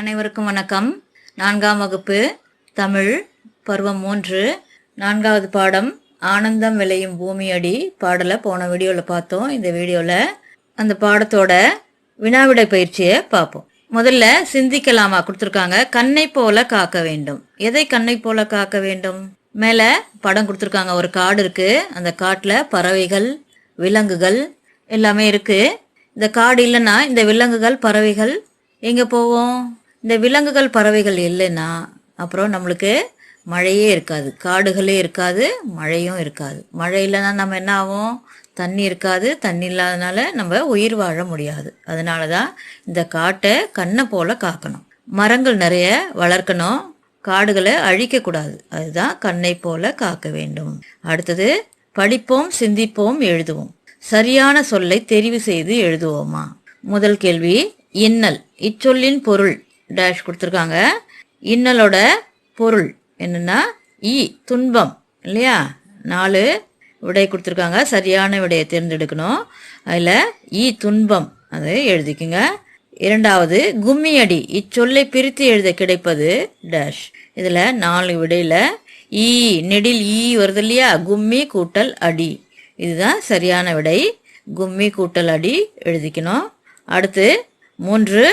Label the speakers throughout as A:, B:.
A: அனைவருக்கும் வணக்கம். 4ஆம் வகுப்பு தமிழ் பருவம் 3 4வது பாடம் ஆனந்தம் விளையும் பூமியடி பாடலை போன வீடியோவில் பார்த்தோம். இந்த வீடியோவில் அந்த பாடத்தோட வினாவிடை பயிற்சியை பார்ப்போம். முதல்ல சிந்திக்கலாமா கொடுத்துருக்காங்க. கண்ணை போல காக்க வேண்டும். எதை கண்ணை போல காக்க வேண்டும்? மேலே படம் கொடுத்துருக்காங்க. ஒரு காடு இருக்கு. அந்த காட்டில் பறவைகள் விலங்குகள் எல்லாமே இருக்கு. இந்த காடு இல்லைன்னா இந்த விலங்குகள் பறவைகள் எங்கே போவோம்? இந்த விலங்குகள் பறவைகள் இல்லைன்னா அப்புறம் நம்மளுக்கு மழையே இருக்காது, காடுகளே இருக்காது, மழையும் இருக்காது. மழை இல்லைன்னா நம்ம என்ன ஆகும்? தண்ணி இருக்காது. தண்ணி இல்லாதனால நம்ம உயிர் வாழ முடியாது. அதனால தான் இந்த காட்டை கண்ணை போல காக்கணும். மரங்கள் நிறைய வளர்க்கணும், காடுகளை அழிக்கக்கூடாது. அதுதான் கண்ணை போல காக்க வேண்டும். அடுத்தது படிப்போம், சிந்திப்போம், எழுதுவோம். சரியான சொல்லை தெரிவு செய்து எழுதுவோமா? முதல் கேள்வி, இன்னல். இச்சொல்லின் பொருள் டேஷ் கொடுத்துருக்காங்க. இன்னலோட பொருள் என்னன்னா துன்பம் இல்லையா? 4 விடை கொடுத்துருக்காங்க. சரியான விடையை தேர்ந்தெடுக்கணும். அதில் துன்பம் அதை எழுதிக்குங்க. இரண்டாவது, கும்மியடி. இச்சொல்லை பிரித்து எழுத கிடைப்பது டேஷ். இதில் 4 விடையில் நெடில் வருது இல்லையா? கும்மி கூட்டல் அடி. இதுதான் சரியான விடை. கும்மி கூட்டல் அடி எழுதிக்கணும். அடுத்து 3,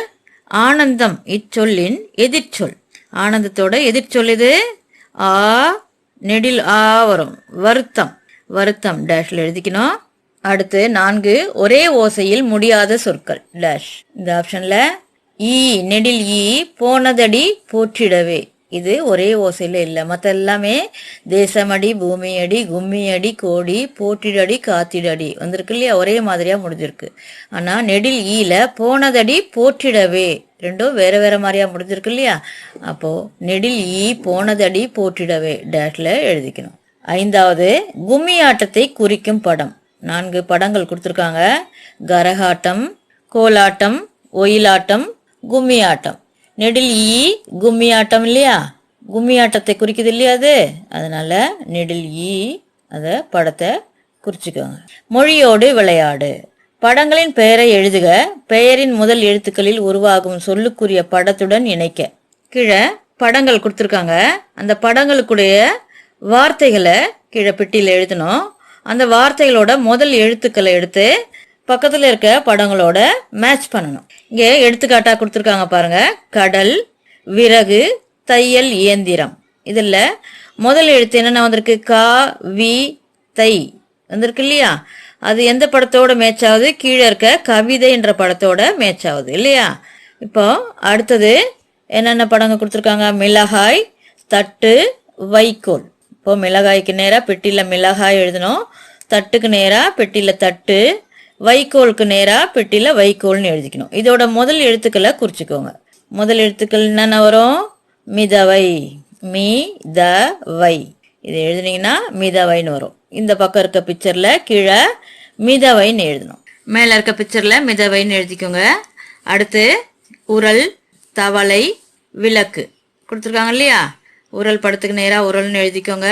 A: ஆனந்தம். இச்சொல்லின் எதிர்ச்சொல். ஆனந்தத்தோட எதிர்ச்சொல் இது நெடில் வரும். வருத்தம். வருத்தம் டேஷ்ல எழுதிக்கணும். அடுத்து 4, ஒரே ஓசையில் முடியாத சொற்கள் டேஷ். இந்த ஆப்ஷன்ல நெடில் போனதடி போற்றிடவே. இது ஒரே ஓசையில் இல்லை. மற்ற எல்லாமே தேசமடி, பூமியடி, கும்மியடி, கோடி, போற்றிடடி, காத்திடடி வந்திருக்கு இல்லையா? ஒரே மாதிரியா முடிஞ்சிருக்கு. ஆனால் நெடில் போனதடி போற்றிடவே ரெண்டும் வேற வேற மாதிரியா முடிஞ்சிருக்கு இல்லையா? அப்போ நெடில் போனதடி போற்றிடவே டேஷ்ல எழுதிக்கணும். 5வது, கும்மி ஆட்டத்தை குறிக்கும் படம். 4 படங்கள் கொடுத்துருக்காங்க. கரகாட்டம், கோலாட்டம், ஒயிலாட்டம், கும்மி ஆட்டம். நெடில் கும்மி ஆட்டம் இல்லையா? கும்மி ஆட்டத்தை குறிக்குது இல்லையா அது? அதனால நெடில் அதை படத்தை குறிச்சுக்கோங்க. மொழியோடு விளையாடு. படங்களின் பெயரை எழுதுக. பெயரின் முதல் எழுத்துக்களில் உருவாகும் சொல்லுக்குரிய படத்துடன் இணைக்க. கீழே படங்கள் கொடுத்துருக்காங்க. அந்த படங்களுக்குடைய வார்த்தைகளை கீழே பெட்டியில் எழுதணும். அந்த வார்த்தைகளோட முதல் எழுத்துக்களை எடுத்து பக்கத்தில் இருக்க படங்களோட மேட்ச் பண்ணணும். இங்கே எடுத்துக்காட்டா கொடுத்துருக்காங்க பாருங்க. கடல், விறகு, தையல் இயந்திரம். இதில் முதல் எழுத்து என்னென்ன வந்திருக்கு? கா, வி, தை வந்திருக்கு இல்லையா? அது எந்த படத்தோட மேட்ச் ஆகுது? கீழே இருக்க கவிதை என்ற படத்தோட மேட்ச் ஆகுது இல்லையா? இப்போ அடுத்தது என்னென்ன படங்கள் கொடுத்துருக்காங்க? மிளகாய், தட்டு, வைக்கோல். இப்போ மிளகாய்க்கு நேராக பெட்டியில் மிளகாய் எழுதணும். தட்டுக்கு நேராக பெட்டியில் தட்டு, வைக்கோலுக்கு நேராக பெட்டியில் வைக்கோல்னு எழுதிக்கணும். இதோட முதல் எழுத்துக்களை குறிச்சிக்கோங்க. முதல் எழுத்துக்கள் என்னென்ன வரும்? மிதவை, மீ த வை. இதை எழுதுனீங்கன்னா மிதவைன்னு வரும். இந்த பக்கம் இருக்க பிக்சரில் கீழே மிதவைன்னு எழுதணும். மேலே இருக்க பிக்சரில் மிதவைன்னு எழுதிக்கோங்க. அடுத்து உரல், தவளை, விளக்கு கொடுத்துருக்காங்க இல்லையா? உரல் படத்துக்கு நேராக உரல்னு எழுதிக்கோங்க.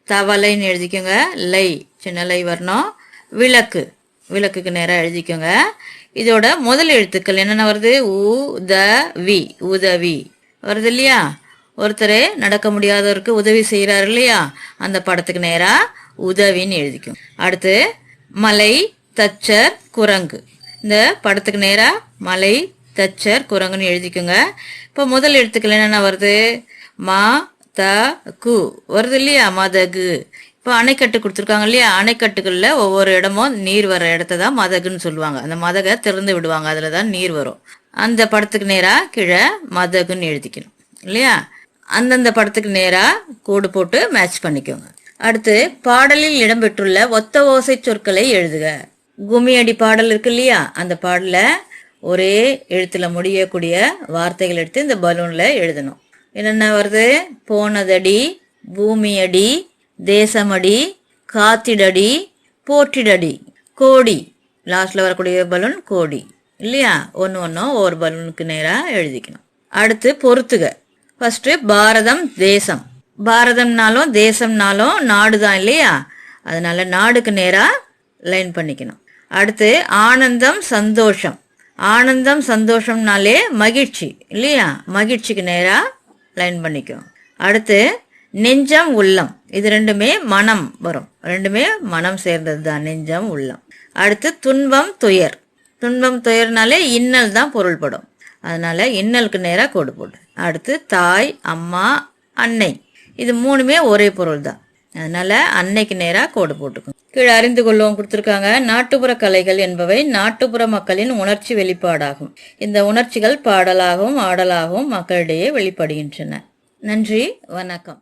A: தவளைன்னு எழுதிக்கோங்க. லை சின்ன லை வரணும். விளக்கு, விளக்குக்கு நேராக எழுதிக்கோங்க. இதோட முதல் எழுத்துக்கள் என்னென்ன வருது? உதவி, உதவி வருது இல்லையா? ஒருத்தர் நடக்க முடியாதவருக்கு உதவி செய்கிறாரு இல்லையா? அந்த படத்துக்கு நேராக உதவின்னு எழுதிக்கும். அடுத்து மலை, தச்சர், குரங்கு. இந்த படத்துக்கு நேராக மலை, தச்சர், குரங்குன்னு எழுதிக்கோங்க. இப்போ முதல் எழுத்துக்கள் என்னென்ன வருது? மா, த, கு வருது இல்லையா? மதகு. இப்போ அணைக்கட்டு கொடுத்துருக்காங்க இல்லையா? அணைக்கட்டுகளில் ஒவ்வொரு இடமும் நீர் வர இடத்த தான் மதகுன்னு சொல்லுவாங்க. அந்த மதகை திறந்து விடுவாங்க, அதில் தான் நீர் வரும். அந்த படத்துக்கு நேராக கீழே மதகுன்னு எழுதிக்கணும் இல்லையா? அந்தந்த படத்துக்கு நேராக கோடு போட்டு மேட்ச் பண்ணிக்கோங்க. அடுத்து பாடலில் இடம்பெற்றுள்ள ஒத்த ஓசை சொற்களை எழுதுக. கும்மியடி பாடல் இருக்கு இல்லையா? அந்த பாடலில் ஒரே எழுத்தில் முடியக்கூடிய வார்த்தைகள் எடுத்து இந்த பலூனில் எழுதணும். என்னென்ன வருது? போனதடி, பூமியடி, தேசமடி, காத்திடடி, போற்றிடடி, கோடி. லாஸ்ட்ல வரக்கூடிய பலூன் கோடி இல்லையா? ஒன்றும் ஒவ்வொரு பலூனுக்கு நேராக எழுதிக்கணும். அடுத்து பொறுத்துக. ஃபர்ஸ்ட் பாரதம், தேசம். பாரதம்னாலும் தேசம்னாலும் நாடு தான் இல்லையா? அதனால நாடுக்கு நேராக லைன் பண்ணிக்கணும். அடுத்து ஆனந்தம், சந்தோஷம். ஆனந்தம் சந்தோஷம்னாலே மகிழ்ச்சி இல்லையா? மகிழ்ச்சிக்கு நேரா லைன் பண்ணிக்கும். அடுத்து நெஞ்சம் உள்ளம், இது ரெண்டுமே மனம் வரும், ரெண்டுமே மனம் சேர்ந்தது தான், நெஞ்சம் உள்ளம். அடுத்து துன்பம் துயர், துன்பம் துயர்னாலே இன்னல் தான் பொருள்படும், அதனால இன்னலுக்கு நேராக கோடு போடு. அடுத்து தாய் அம்மா அன்னை, இது மூணுமே ஒரே பொருள் தான், அதனால அன்னைக்கு நேராக கோடு போட்டுக்கும். கீழே அறிந்து கொள்வோம் கொடுத்துருக்காங்க. நாட்டுப்புற கலைகள் என்பவை நாட்டுப்புற மக்களின் உணர்ச்சி வெளிப்பாடாகும். இந்த உணர்ச்சிகள் பாடலாகவும் ஆடலாகவும் மக்களிடையே வெளிப்படுகின்றன. நன்றி, வணக்கம்.